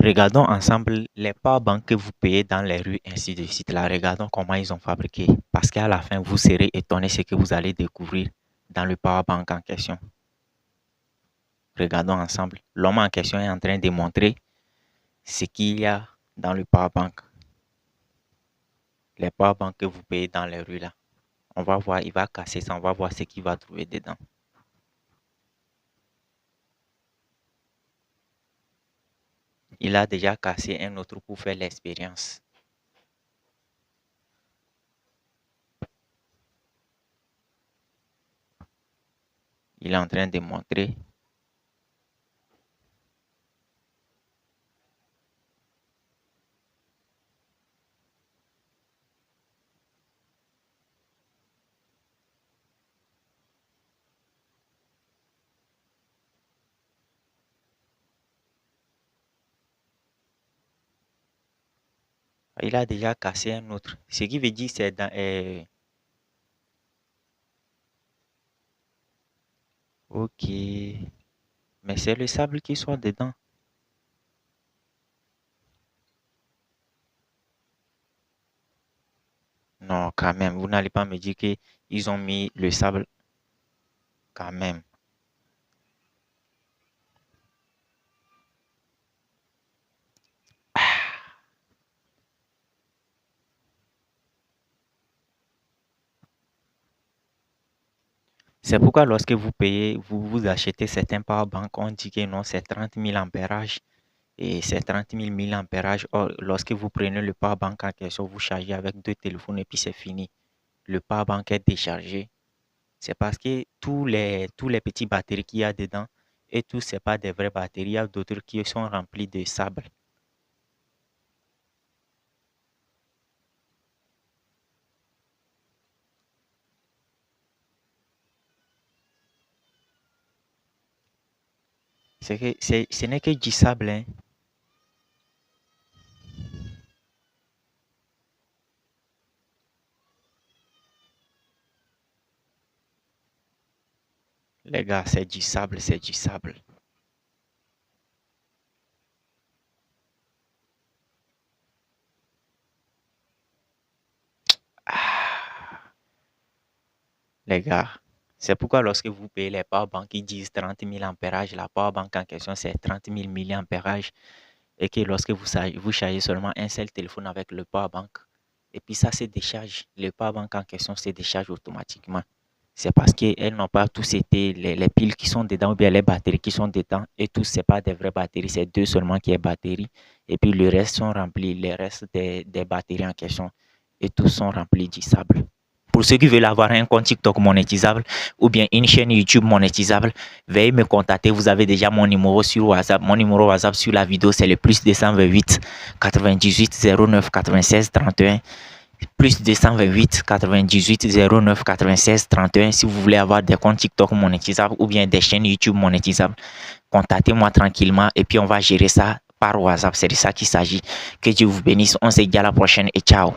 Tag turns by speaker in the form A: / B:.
A: Regardons ensemble les powerbanks que vous payez dans les rues, ainsi de suite. Là, regardons comment ils ont fabriqué. Parce qu'à la fin, vous serez étonné ce que vous allez découvrir dans le powerbank en question. Regardons ensemble. L'homme en question est en train de montrer ce qu'il y a dans le powerbank. Les powerbanks que vous payez dans les rues là. On va voir, il va casser ça, on va voir ce qu'il va trouver dedans. Il a déjà cassé un autre pour faire l'expérience. Il est en train de montrer. Il a déjà cassé un autre. Ce qui veut dire c'est dans... Ok. Mais c'est le sable qui soit dedans. Non, quand même. Vous n'allez pas me dire qu'ils ont mis le sable quand même. C'est pourquoi lorsque vous payez, vous achetez certains powerbanks, on dit que non, c'est 30 000 ampérages et c'est 30 000 milliampérages. Or, lorsque vous prenez le powerbank en question, vous chargez avec 2 téléphones et puis c'est fini. Le powerbank est déchargé. C'est parce que tous les petits batteries qu'il y a dedans et tout, c'est pas des vraies batteries. Il y a d'autres qui sont remplis de sable. Ce n'est que du sable, hein. Les gars, c'est du sable, c'est du sable. Ah, les gars, c'est pourquoi lorsque vous payez les powerbanks, ils disent 30 000 ampérages. La powerbank en question, c'est 30 000 milliampérages. Et que lorsque vous chargez seulement un seul téléphone avec le powerbank, et puis ça se décharge. Le powerbank en question se décharge automatiquement. C'est parce qu'elles n'ont pas tous été les piles qui sont dedans ou bien les batteries qui sont dedans. Et tous, ce n'est pas des vraies batteries, c'est deux seulement qui est batterie. Et puis le reste sont remplis, les restes des batteries en question. Et tous sont remplis du sable. Pour ceux qui veulent avoir un compte TikTok monétisable ou bien une chaîne YouTube monétisable, veuillez me contacter. Vous avez déjà mon numéro sur WhatsApp. Mon numéro WhatsApp sur la vidéo, c'est le plus 228 98 09 96 31. Plus 228 98 09 96 31. Si vous voulez avoir des comptes TikTok monétisables ou bien des chaînes YouTube monétisables, contactez-moi tranquillement et puis on va gérer ça par WhatsApp. C'est de ça qu'il s'agit. Que Dieu vous bénisse. On se dit à la prochaine et ciao.